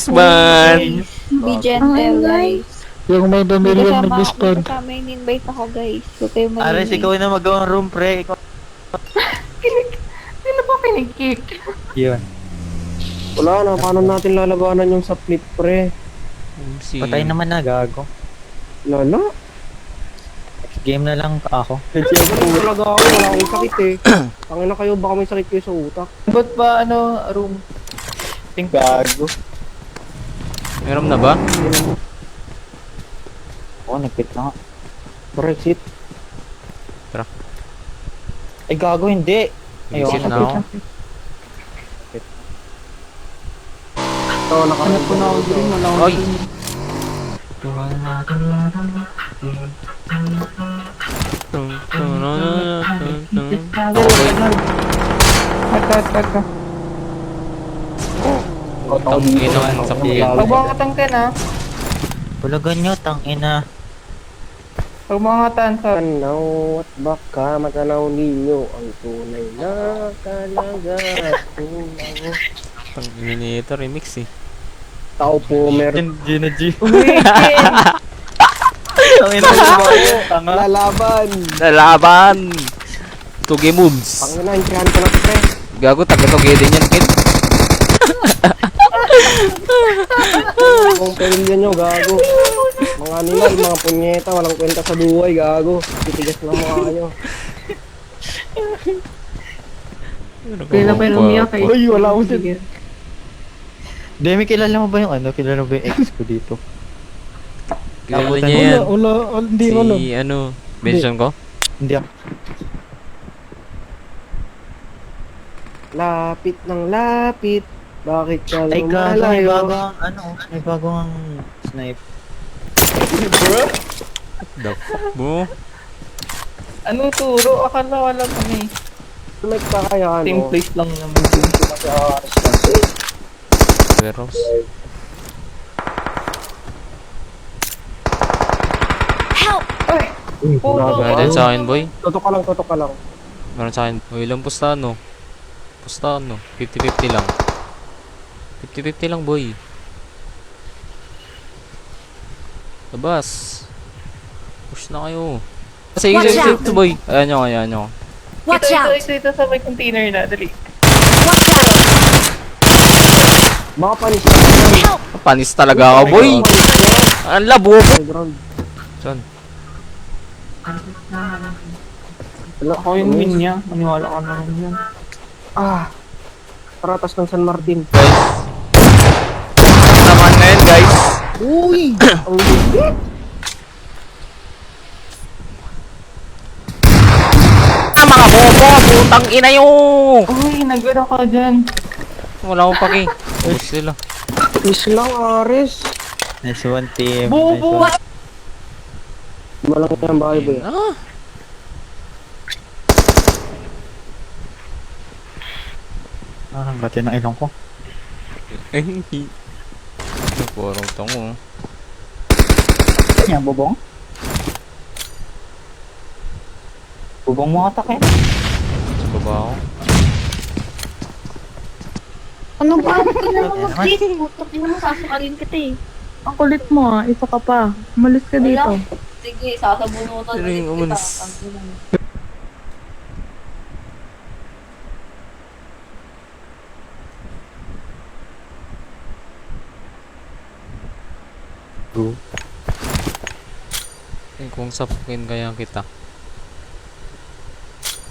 man. Be gentle, guys. Yung may bumilyon na discount. Kasama yung invite ako, guys. Huwag kayo Ares, ikaw na magawang room, pre. Ikaw... Sino ba pinag-kick? Yun. Wala na, paano natin lalabanan yung split, pre? Patay naman na, gago. Lala? Game na lang ako. Siyempre, talaga ako, wala akong sakit eh. Tangin na kayo, baka may sakit kayo sa utak. Ba't ba room? Gago. Meron na ba? Oo, nagpit na nga. Brexit. Tara. Ay, gago, hindi. Exit na ako. Ito, nakahanap ko na ako din, wala akong Oy! Tangina mo sa piyan. Pagmangatan ka na. Bulagan nyo, tangina. Pagmangatan ka. Tanaw at baka matanaw ninyo ang tunay na kalagatunang. Tangina nito, remix eh. Tao po, meron. Gina G. Lalaban! Lalaban! Tuge moves. Pangina, intrihan ko na ito, pre. Gago, taga-tuge din yan, kid. Kung pamilya nyo, gago. Mga animal, mga punyeta, walang kwenta sa buhay, gago. Titigas na mukha nyo. Kailan pa yung umiyak eh. Uy, wala akong Sige. Demi, kilala mo ba yung ano? Kilala mo ba yung ex ko dito? Kilala niya yan. Hindi ko alam. Si ano, mention ko? Hindi ako. Lapit ng lapit. Bakit ka Ay, gago, may lumalayo? bagong, ano, may bagong snipe. The fuck mo? Anong turo? Akala wala kami. May pa kaya, Same ano? place lang naman. Warehouse. Meron din sa akin, boy. Tutok ka lang, tutok ka lang. Meron sa akin. Uy, ilang pustahan, no? Pustahan, no? 50-50 lang. 50-50 lang, boy. Labas. Push na kayo. Sige, Watch sige, out! sige, boy. Ayan nyo, ayan nyo. Watch ito, out! ito sa may container na. Dali. Watch out! Baka panis ka. Help! Panis talaga ako, boy. Ang labo. Ground. Saan? Ako yung win niya. Maniwala ka na rin yan. Ah. Taratas ng San Martin. Naman na yun, guys. Uy! Ang lupit! Mga bobo, putang ina yung. Uy, nagwala ka dyan. Wala akong paki. Push sila. Peace lang, Ares. Nice one, team. Bobo! Nice one. Malang yan, bahay ba yan? Ah. Ah, ang gati ng ilong ko. Eh, parang tango. Yan, bubong. Bubong mo atak eh. Sa baba ako. Ano ba? Tingnan mo mag-click. Putok mo na, sasakalin kita eh. Ang kulit mo ah, isa ka pa. Umalis ka dito. Sige, sasabunutan Sino yung ulit kita. umalis? Go. Kung sapukin kaya kita.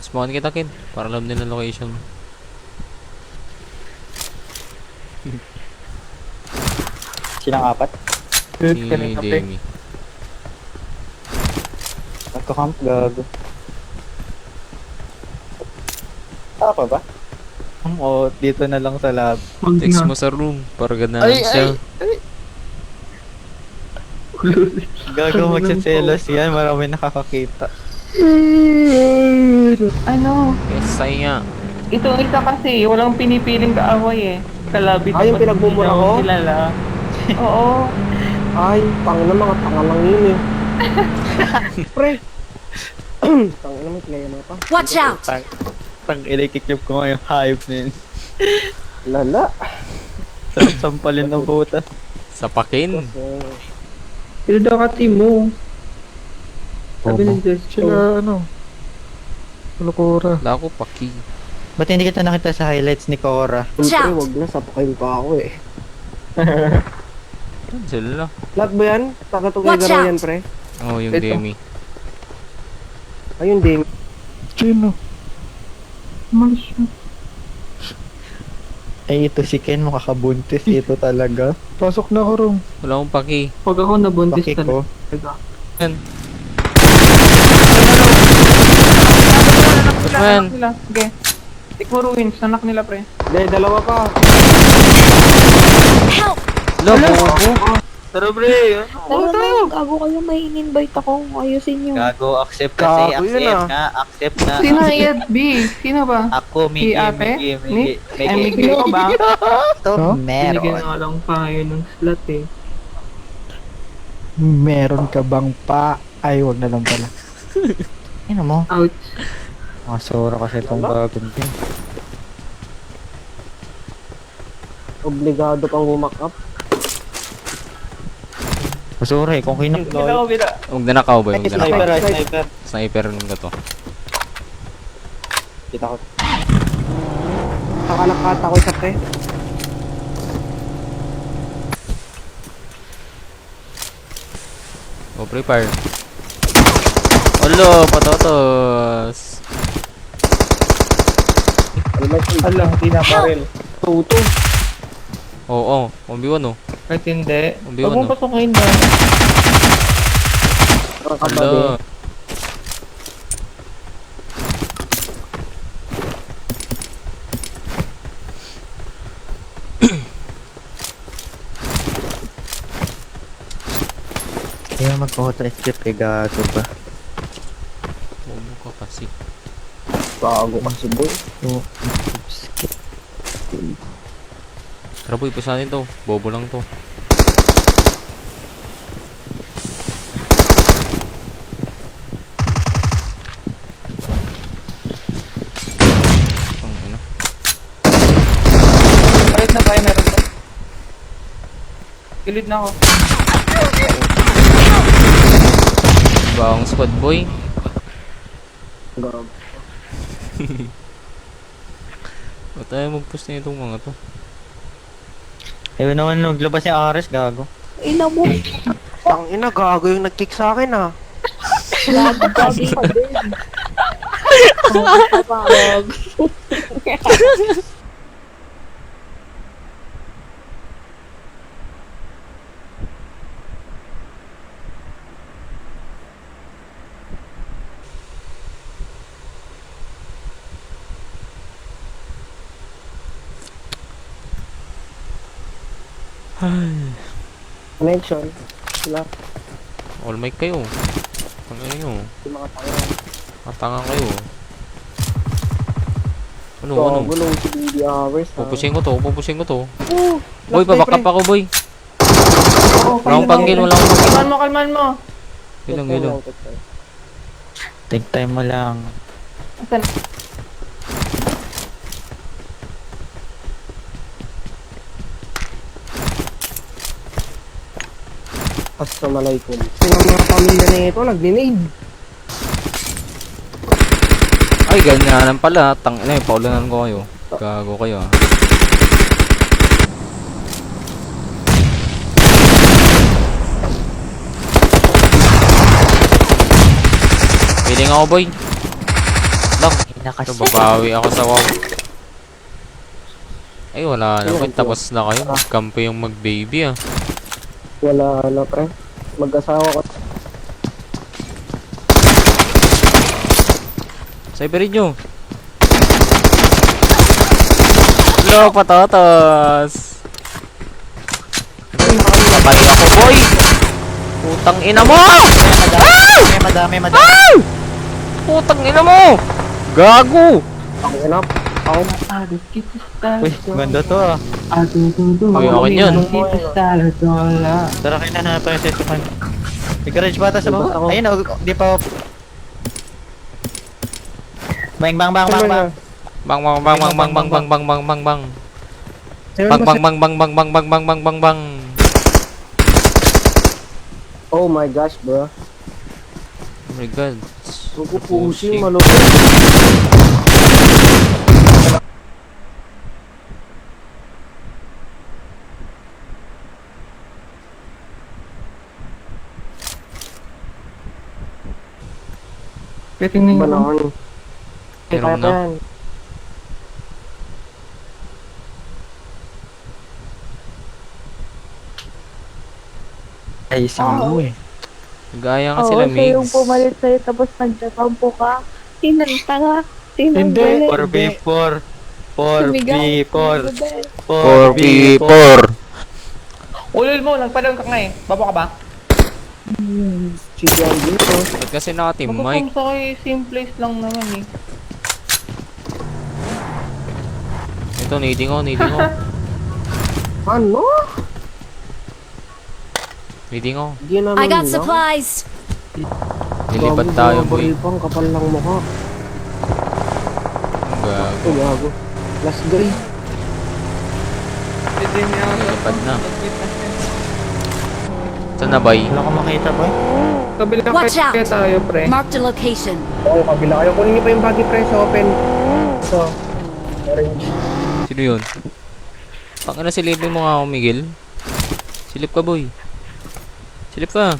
Spawn kita, kid. Para alam nila location mo. Silang apat. Si Demi. Nagka-camp, gago. Apa ba? Oo, dito na lang sa lab. Text mo sa room. Para ganahan siya. Gago, magsaselos yan. Marami nakakakita. Ano? Yes, saya. Itong isa kasi, walang pinipiling kaaway eh. Kalabit Ah, yung pinagmumura ko? Kilala. Oo. Ay, tanga na mga tanga lang yun eh. Pre! Tanga na may playa na pa. Watch out! Tang ilay kiklip ko ngayon. Hype na yun. Lala. Sarap sampalin ng butas. Sapakin. Sino daw ka team mo? Sabi ng Diyos ko. Sila ano? Kulukura. Wala ko paki. Ba't hindi kita nakita sa highlights ni Cora? Siyempre, wag na, sapakin pa ako eh. Sila na. Lahat ba yan? Takatugay Watch garo out! yan, pre. Oh, yung Ito. Demi. Ayun, Dame. Sino? Umalis siya. Ay, ito si Ken, makakabuntis. Ito talaga. Pasok na ko, Rom. Wala akong paki. Pag ako nabuntis Paki ko. talaga. Yan. Anak Man. nila. Sige. Tikmo ruins. Anak nila, pre. Hindi, dalawa pa. Help! Lo, bobo. Tara, pre. Tara na, gago kayo, may in-invite ako. Ayusin nyo. Gago, accept kasi. Gago yun, Accept na. Accept na. Sino yan, B? Sino ba? Ako, Si Miggy, ate? Miggy, Ni? Miggy. Ay, Miggy ko ba? Ito, Binigyan meron. nga lang pa ngayon ng slot eh. Meron ka bang pa? Ay, wag na lang pala. Ano mo? Ouch. Masura kasi itong bagong team. Obligado pang bumak-up. Masura eh, kung kinak... Huwag na nakaw ba? Huwag na nakaw. Sniper. Sniper nun ka to. Kita ko. Nakalakata ko isa, pre. Oh, prepare. Olo, patotos. Alam, hindi na baril. Tuto. Oo, 1v1 oh. Kahit hindi. 1v1 Huwag mong oh. pasukin na. Nakakababi. Alo. Kaya mag-auto-escape kay gago ba? Bobo ka kasi. Bago kasi, boy. So, skip. Tara boy, pasanin to. Bobo lang to. Ang ina. Kahit na tayo meron to. Kilid na ako. Baong squad boy. Gago. Ba't tayo mag-push na itong mga to? Ayun naman, naglabas yung Ares, gago. Ina mo. Tang ina, gago yung nag-kick sa akin, ah. Gago ka din. Connection. Sila. All mic kayo. Ano nyo? Yung mga tangan. Matanga kayo. Ano, Gago, ano? long CD hours, ah. Pupusin ko to, pupusin ko to. Oh, Boy, last day, babakap pre. ako boy. Oo, Wala akong panggil, wala akong panggil. Kalman mo, kalman mo. Ilang, ilang. Take time mo lang. Asan? Assalamualaikum. Sino ang mga pamilya na ito? Nag-grenade. Ay, ganyanan pala. Tangina, paulanan ko kayo. Gago kayo ah. Piling ako boy. Lang, ito babawi ako sa wow. Ay, wala na boy. Tapos na kayo. Magkampo yung mag-baby ah. Wala na, pre. Mag-asawa ko. Cyberin nyo. Hello, patatas. Kapatid ako, boy. Putang ina mo! Madami. Putang ina mo! Gago! Ako inap. Ako. Uy, ganda to ah. Uy, akin yun. Tara, kita na ito yung session. Encourage bata sa baba. Ayun, di pa off. Bang. Bang, bang, bang, bang, bang, bang, bang, bang, bang, bang, bang, bang. Bang bang bang bang bang bang bang bang bang bang bang. Oh my gosh, bro. Oh my god. Pupushing malupit. Kaya tingnan Ba nyo. naman? Meron na. Yan. Ay, isang mo eh. Gaya nga Oo, sila, siya yung Migs. pumalit sa'yo tapos nagjakampo ka. Tinan, tanga. Tinan, Hindi. galit. 4v4. Sumigaw. 4v4. 4v4. Ulol mo, nagpadal ka nga eh. Baba ka ba? Si John dito. Ba't kasi naka-team mic? Magpapang sa kay same place lang naman eh. Ito, needing ko, needing ko. Ano? Needing ko. Hindi naman I got lang. supplies. Lilipad tayo, boy. Pang kapal lang mukha. Ang gago. Ito gago. Last guy. Pwede niya. Lilipad na. Saan na, boy? Wala ko makita, boy. Kabilang Watch out. kaya tayo, pre. Marked a location. Oo, kabila kayo. Kunin niyo pa yung buggy press open. So, orange. Sino yun? Pakina silipin mo nga ako, Miguel. Silip ka, boy. Silip ka.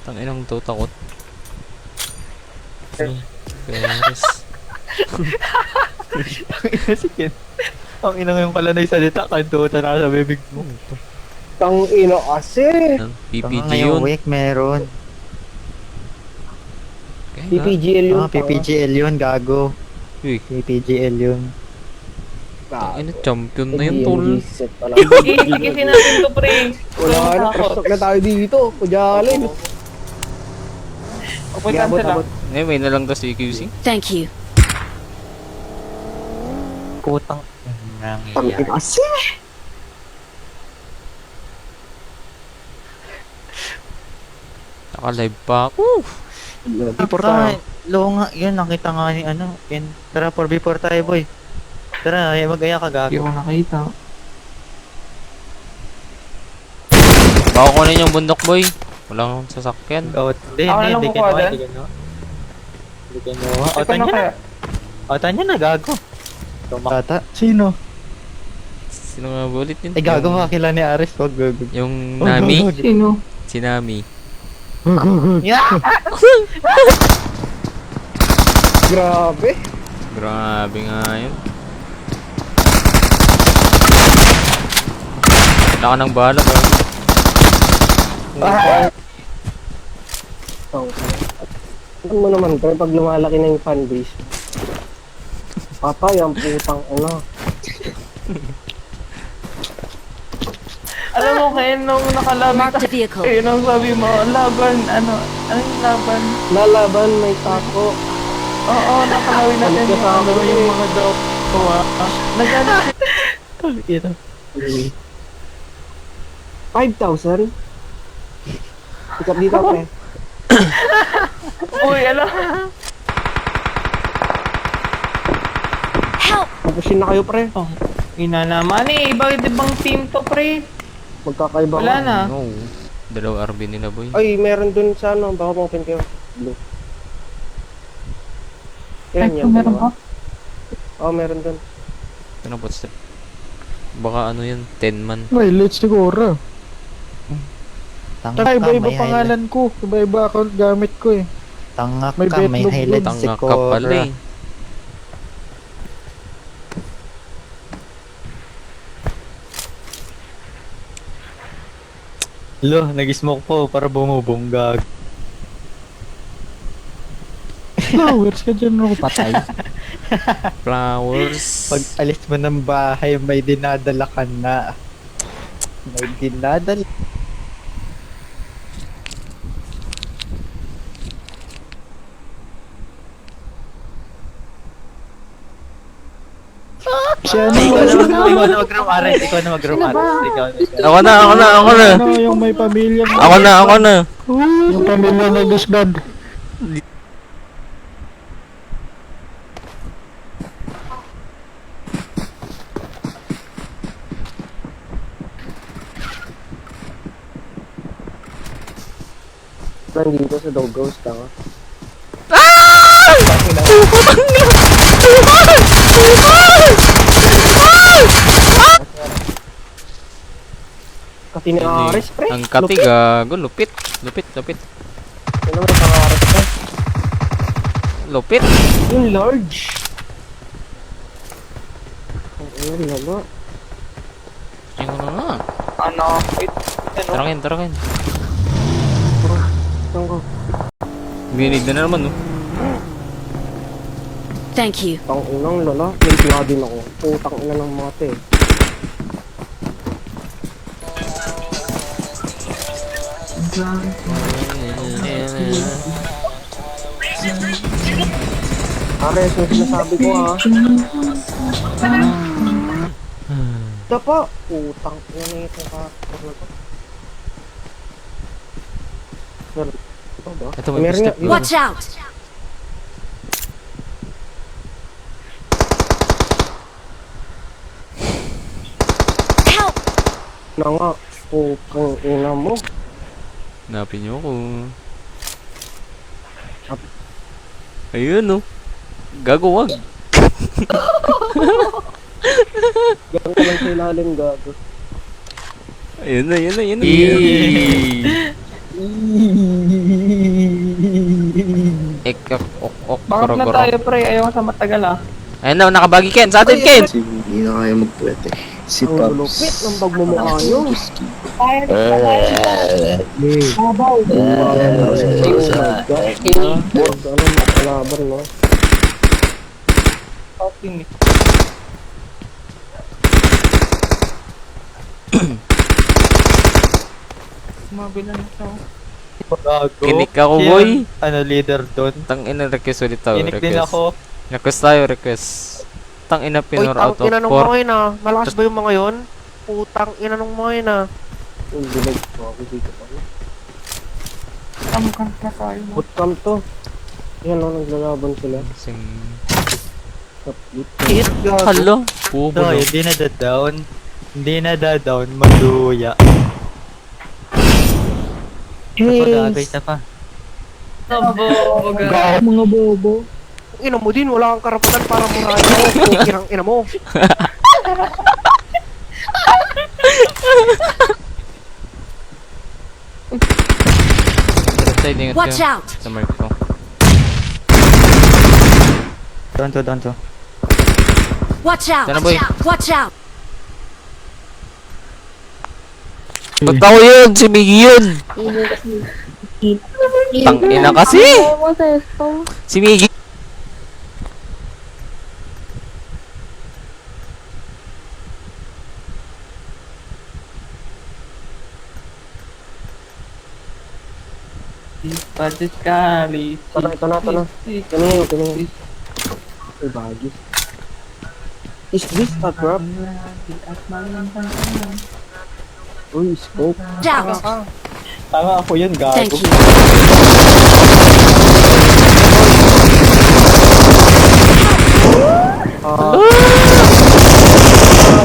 Tanginang to, takot. Peres. Sige. Ang ina ngayon pala na yung salita, kantuta na sa bibig mo. Tang ino kasi. PPG ngayong yun. week meron. Kaya nga. PPGL yun. PPGL yun, gago. Uy, PPGL yun. ano, champion na yun, tol. Set pala. Sige natin to, pre. Wala na. Prestock na tayo dito. Kudyalin. Papuntan sila. Eh, may nalang ka si QC. Thank you. Putang. Tang Nangyayari. ino kasi. Naka-live pa ako. Tara, low nga, yun, nakita nga ni ano. Tara, 4v4 tayo, boy. Tara, mag-aya ka, Hindi gago. ko nakita. Baka kunin yung bundok, boy. Walang sasakyan. Hindi, Ako na hindi, lang hindi kukuha kinuha, dyan. hindi kinuha. Hindi kinuha. Ito Otan na niya na. kaya. Otan niya na, gago. Tumakata. Sino? Sino nga ulit yun? Ay, gago ka kila ni Aris. Wag, gago. Yung Nami? Sino? Si Nami. Yeah! Grabe. Grabe nga yun. Wala ka ng bala, bro. Ano mo naman, pre, pag lumalaki na yung fanbase. Patay ang putang ano. Alam mo, Ken, nung nakalaban Marked a vehicle. eh, nung sabi mo, laban, ano yung laban? Lalaban, may tako. Oo, nakalawin natin Balik ka yung, sa akin, yung eh. mga drop ko, Nagano Ito. 5,000? Pick up dito, pre. Uy, alam. Help! Pupusin na kayo, pre. Ina naman eh, bakit ibang team to, pre? Magkakaiba Wala ka. na. No. Dalawa RB nila, boy. Ay, meron dun sa ano, baka mong kayo. Blue. Yan, yan. Meron dalawa. ba? Oo, meron dun. Ito na, footstep. Baka ano yun, 10 man. May let's siguro. Tangak Tsaka ka, iba-iba may pangalan ko. Iba-iba account gamit ko eh. Tangak May ka, may betlog highlights si Tanga ka pala Cora. eh. Lo, nag-smoke po para bumubunggag. Flowers ka dyan ako patay. Flowers. Pag alis mo ng bahay, may dinadala ka na. May dinadala. Siya na. Ikaw na mag-room Ares. Ikaw na mag-room Ares. Ikaw na. Ako na. Ano yung may pamilya mo? Ako na. Yung pamilya na disband. Nandito sa dog ghost lang. Kasi ni Ares, pre. Ang kati gago, lupit. Lupit. Ano may pangares ka? Lupit. Yung large. Ang ayun, lalo. Ano na. Ano? Wait. Ano? Tarakin. Saan ko? Binig na naman, no? Thank you. Tang unang lala. May sila din ako. Putang ina ng mga te. Ares, yung sinasabi ko ha. Ito po. Putang ina na itong kakapag na to. Sir, ito ba? Ito, may Meron step. nga, yun. Watch out! Help! Na nga. Putang ina mo. Hanapin niyo ako. Ayun, no? Gago, wag. Gano'n ka lang sa ilalim, gago. Ayun na. Ekak, ok, Bakit na tayo, pre? Ayaw sa matagal, ah. Ayun na, nakabagi Ken. Sa atin, Ken! Hindi na kaya magpwede. Si Ang Pops. lupit ng pagmumukha nyo. Babaw. Ano makalaban, no? Talking. Mabila na siya. Gago. Kinik ako, Yan, boy. Ano, leader doon. Tang ina, request ulit tayo. Kinik din ako. Request tayo. Tang ina, pinor out of 4. Malakas ba yung mga yon? Putang ina nung mga yun ah. Yung dilag ko ako dito pa. Tamkan na tayo. Bootcamp to. Yan o, naglalaban sila. Hit, gago. Hello? Pubo, So, no? hindi na da-down, magduya. Napag-agay na pa. Mga bobo. Ina mo din, wala kang karapatan para murahin mo. Pukirang ina mo. Left side, ingat Watch kayo. out! Sa mark ko. Doon to. Watch out! Sana, boy. Watch out! Ba't ako yun? Si Miggy yun! Tang ina kasi! Bobo sa esto. Si Miggy! Budget kali. Ito na. Tingin. Ay, bagis. Is this a trap? Uy, scope. Watch out! Tama ako yun, Thank gago. you.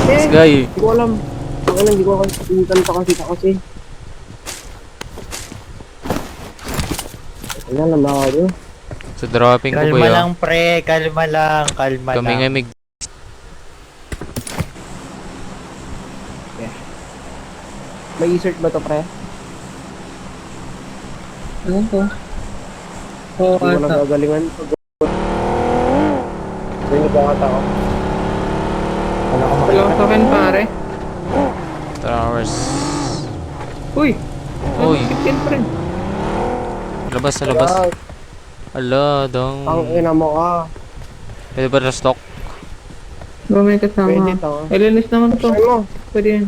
This guy. Hindi ko alam. Hindi ko kasi pinuntan pa kasi. Ayan, namahaw. Sa dropping ko, Kalma boy. lang, pre. Kalma lang. Kami nga mig... May insert ba to, pre? Ano to? Oo, Hindi ko ata. nagagalingan. Hindi ko ata ako. Wala ko Dalawa sa akin, pare. Towers. Uy! Uy. Chicken, pre. Labas. Ala, dong. Ang ina mo ka. Pwede ba na stock? Ba may kasama? Pwede to. Ilinis naman to. Try mo. Pwede yun.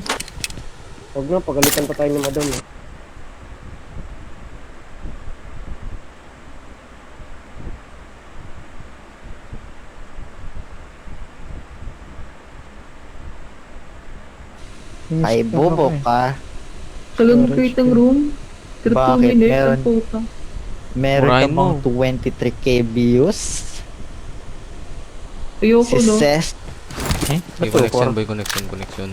Huwag na, pagalitan pa tayo ni madam eh. Ay, bobo ka. Talon ko itong room. Bakit? 2 minutes. Meron. Ang puta. Meron Murahin ka bang mo. 23k views? Ayoko, no? Ses. Boy connection.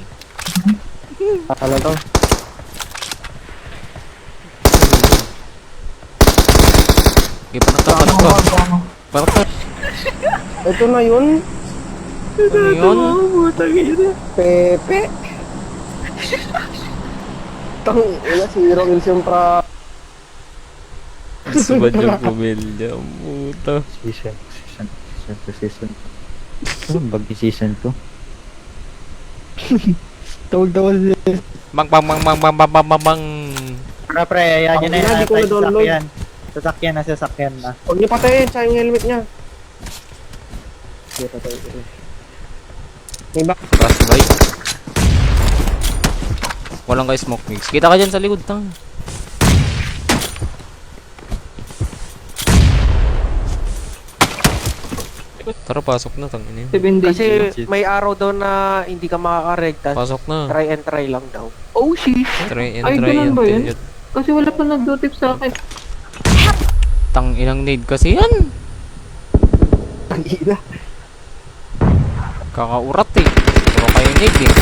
Ano to? Parakter. Ito na yun. Ano yun? Pepe. Tang ina si Hero Kills yung pra. Subad yung pumilya. Puta. Season. Ano bagi season 2? Tawag-tawag Bang. Pre, ayan yun na Hindi yun. ko na-download. Sasakyan na. Huwag niyo patayin sa yung helmet niya. Sige, patayin ko. May back. Crash bike. Walang ka smoke mix. Kita ka dyan sa likod, tang. Tara, pasok na, tang. Ini. 7 days. Kasi may araw daw na hindi ka makakaregtas. Pasok na. Try and try lang daw. Oh, shit. Try and Ay, try ganun ba yun? until you... Kasi wala pa nag-do-tip sa akin. Tang inang need kasi yan. Ang ina. Kakaurat eh. Puro kayo need eh.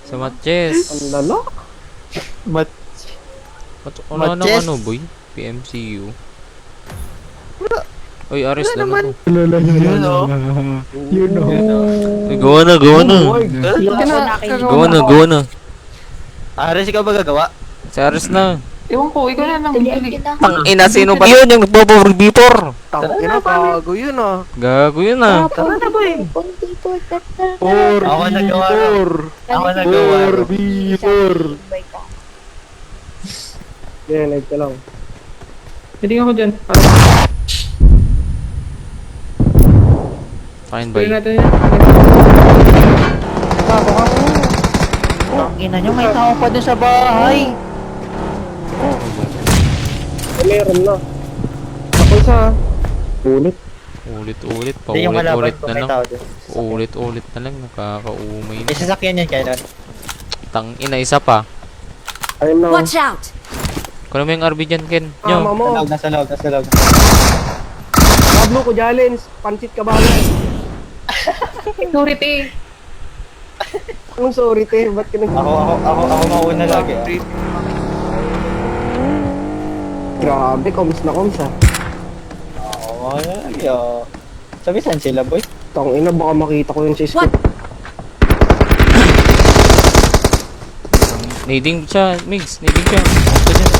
Sa matches. Ang lala. Wala nang Matches. ano boy? PMCU. Oy, Ares na to. Lala yun. You know. Uy, gawa na. Gawa na. Ares, ikaw ba gagawa? Si Ares na. Ewan ko, ikaw na lang. Bili. Tang ina, sino ba yun yung nagpo-before? Tang ina, gago yun ah. Gago yun ah. Tara na, boy. Ako nagawa. Ako nagawa. Yeah, live ka lang. Hindi ako dyan. Fine Pwede bye. natin yan. Ang ina nyo, may tao pa dun sa bahay. Meron na. Ako isa. Ulit. Ulit-ulit. Hindi yung kalaban Paulit-ulit ko, na may lang. tao dun. Ulit-ulit na lang. Nakakaumay May na. sasakyan yan kailan? Tang ina, isa pa. Ayun na. Watch out! Kunin mo yung RB dyan, Ken. Tama Nyo. mo. Nasa loob. Pablo ko Jalens. Pansit ka ba? Security. Anong sorry te? Ba't ka nag... Ako mauna lagi. Grabe, komis na komis ah. Oo, lagi. Sabi saan sila, boy? Tang ina, baka makita ko yun sa What? scope. Nading siya, Migs. Nading siya. Ako dyan.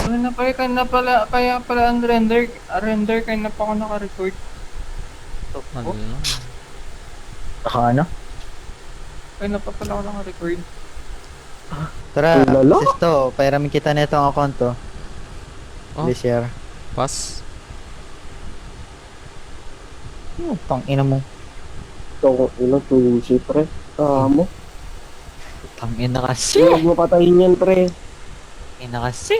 Ano na pala, kaya pala ang render, kaya na pa ako naka-record. Ano na? Baka ano? Kaya na pa pala ako naka-record. Tara, Lalo? sisto, pairamin kita na itong account to. Oh. Please share. Pass. Tang ina mo. Tang ina, tusi pre. Mo. Tang ina kasi. Huwag mo patayin yan pre. Ina kasi.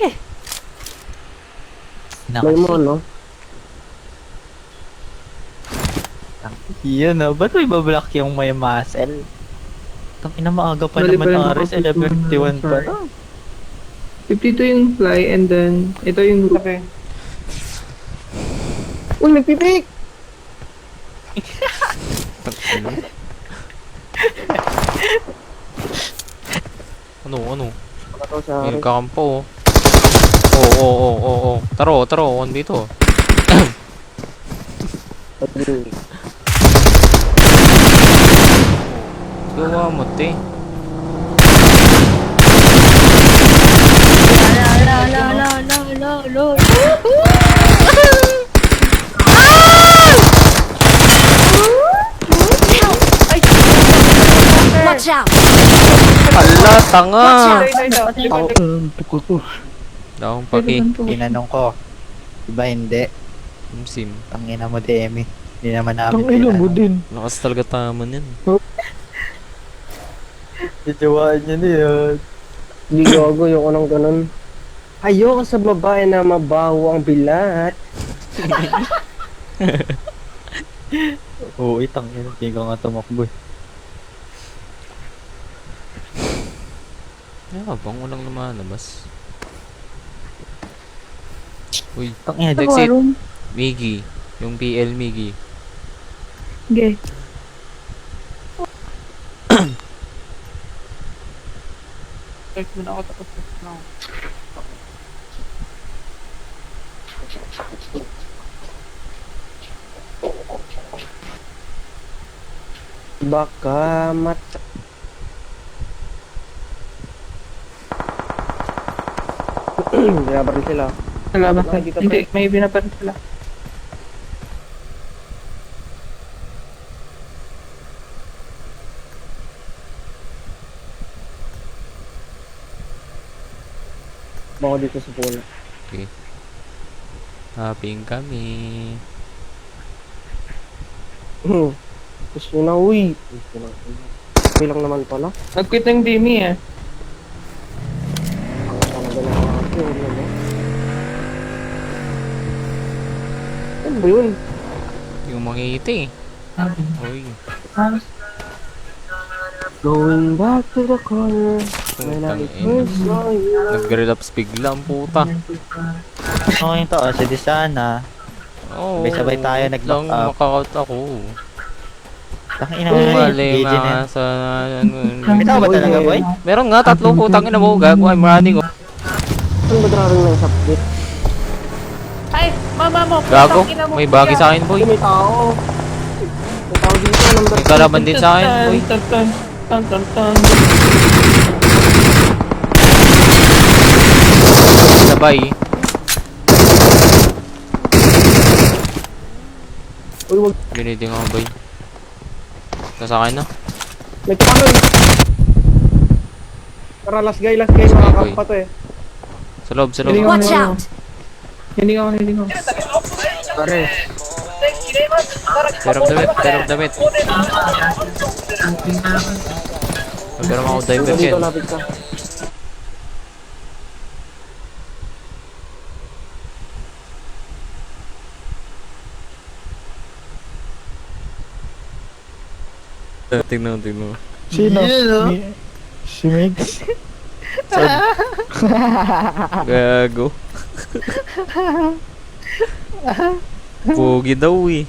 Ina Play mo no? Yun na, ba't may bablock yung may muscle? Tang ina maaga pa Mali naman pa rin Ares, ako. 11:51 pa. 52 yung fly and then ito yung group. Okay. Uy, nagpipik! Ano? Ito sa May akin. kakampo oh. Oo. Taro, on dito. Gawa mo, te. Watch out! Ala, tanga! Tukol to. Daong paki. Tinanong ko. Diba hindi? Sim. Tangina mo DM eh. Hindi naman namin Ang ilo mo din. Lakas talaga taman yan. Itawaan niya na yun. Hindi gago yung anong ganun. Ayoko sa babae na mabaho ang bilat. Oo, tangina. Hindi ka nga tumakbo eh. Yeah, bang walang lumalabas. Uy, Tangina, Sa Exit. room. Miggy. Yung PL Miggy. Okay. Search mo na ako tapos search na ako. Baka mat... Binabaril sila. Wala ba? Nakikita Hindi, may binapan sila. Bako dito sa pool. Okay. Happing kami. Gusto nyo na, uy. Gusto na. Okay lang naman pala. Nag-quit ng Dimi eh. Ang talaga na ako. Ano ba yun? Yung mangiti. Uy. Going back to the corner. When I Putang ina. first saw you. Nag-relapse bigla ang puta. Okay to, si Disana. Oo. Sabay-sabay tayo wait nag-back lang, up. makakaut ako. Tangina Kung mo mali na. nga sa... May tao ba talaga, boy? Meron nga, 3 putang ina mo. Gago, I'm running. Oh. Saan ba draring ng sapit? Ay, mama mo. Gago, may bagi sa akin, boy. Uy, may tao. May tao dito. Number May kalaban din sa akin, boy. Tan tan tan tan tan. Sabay. Uy, wag. Biniding ako, boy. Nasa akin na. May kanon. Tara, last guy. Makakapa to eh. Sa loob, sa loob. Watch out! Hindi ko. Pare. Tear of the met. Pero ako diver Dito, yan. lapit ka. Tingnan. Sino? Si Mix? Gago. Pogi daw eh.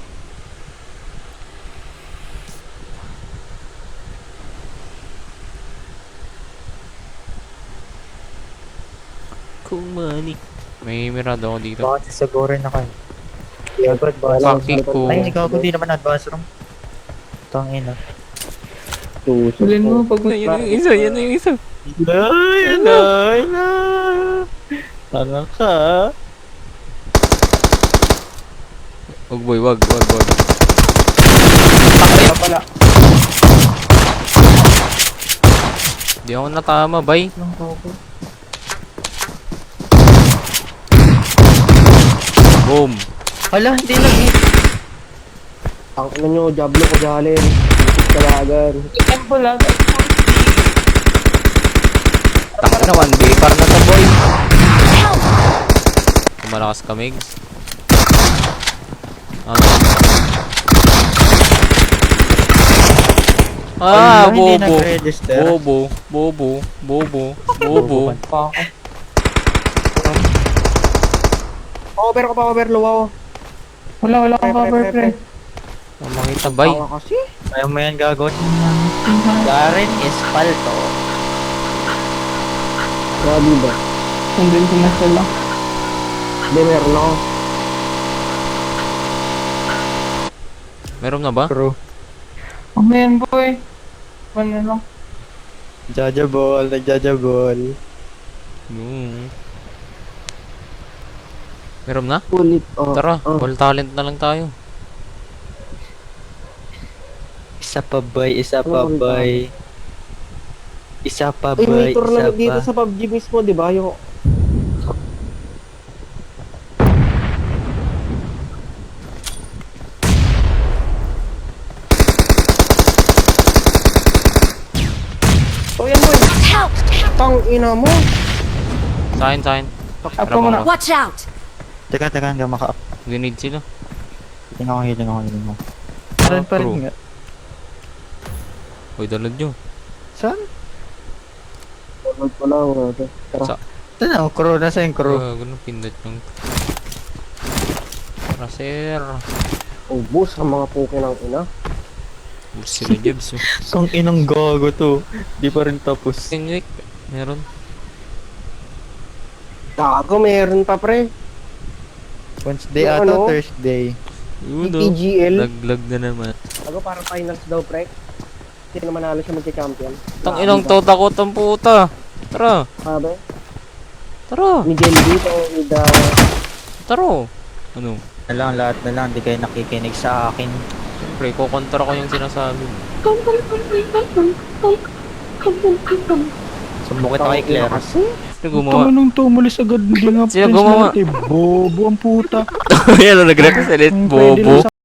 Kumani. May mirado ako dito. Bakit sasagurin ako eh. Paki ko. Ay, ikaw ko di naman advance room. Tangina. Bilhin mo pag Yan yung isa, yan yung isa. Ay, tanga ka. Wag boy, wag. pala. Di ako natama, bay. Boom. Hala, hindi lagi. Ang ano nyo, Diablo ko jalin. Kalagan. Tempo lang. Taka na, 1 day para na to, boy. Kumalakas ka, Migs. Ano? Ah, Hindi bobo. nag-register. Bobo. Pa ako. Over ko pa, low ako. Wala akong cover, pre. Ang makita, bay. Tanga kasi. Ayaw mo yan gagon. Garen Espalto. Grabe ba? Nandun sila sila. Hindi, meron ako. Meron na ba? Crew. Amen, boy. Ano lang. Nagjajabol. Meron na? Ulit. Tara, all talent na lang tayo. Isa pa boy. Isa pa Ay, may boy. tournament Isa dito pa. sa PUBG mismo, di ba? Yung... Oh, yan mo. Help! Tang ina mo. Sa akin. Apo mo na. Watch out! Teka, hanggang maka-up. Grenade sila. Healing ako. Meron pa rin nga. Uy, dalad nyo. Saan? Wag pa lang. Tara. Sa- Saan ang crew? Nasa yung crew? Ganun, pindot yung... Tara, sir. Ubus ang mga puke ng ina. Busi na Jebs. Kang inang gago to. Di pa rin tapos. Tinwik. Meron. Gago, meron pa pre. Wednesday Yung ata, ano? Thursday. Yun o. PGL. Laglag na naman. Gago, para finals daw pre. Sino manalo siya magka-champion. Tang inang to, takot ang puta. Tara. Sabi, Tara. Miguel dito with the... Tara. Ano? Lahat na lang, di kayo nakikinig sa akin. Siyempre, kukontra ko yung sinasabi mo. Sumbukit ako kay Claire. Sino gumawa? Tanong tumulis agad. Hindi nga Sino friends gumawa? natin. Bobo ang puta. Yan, nag-represent Ang pwede lang bobo. sa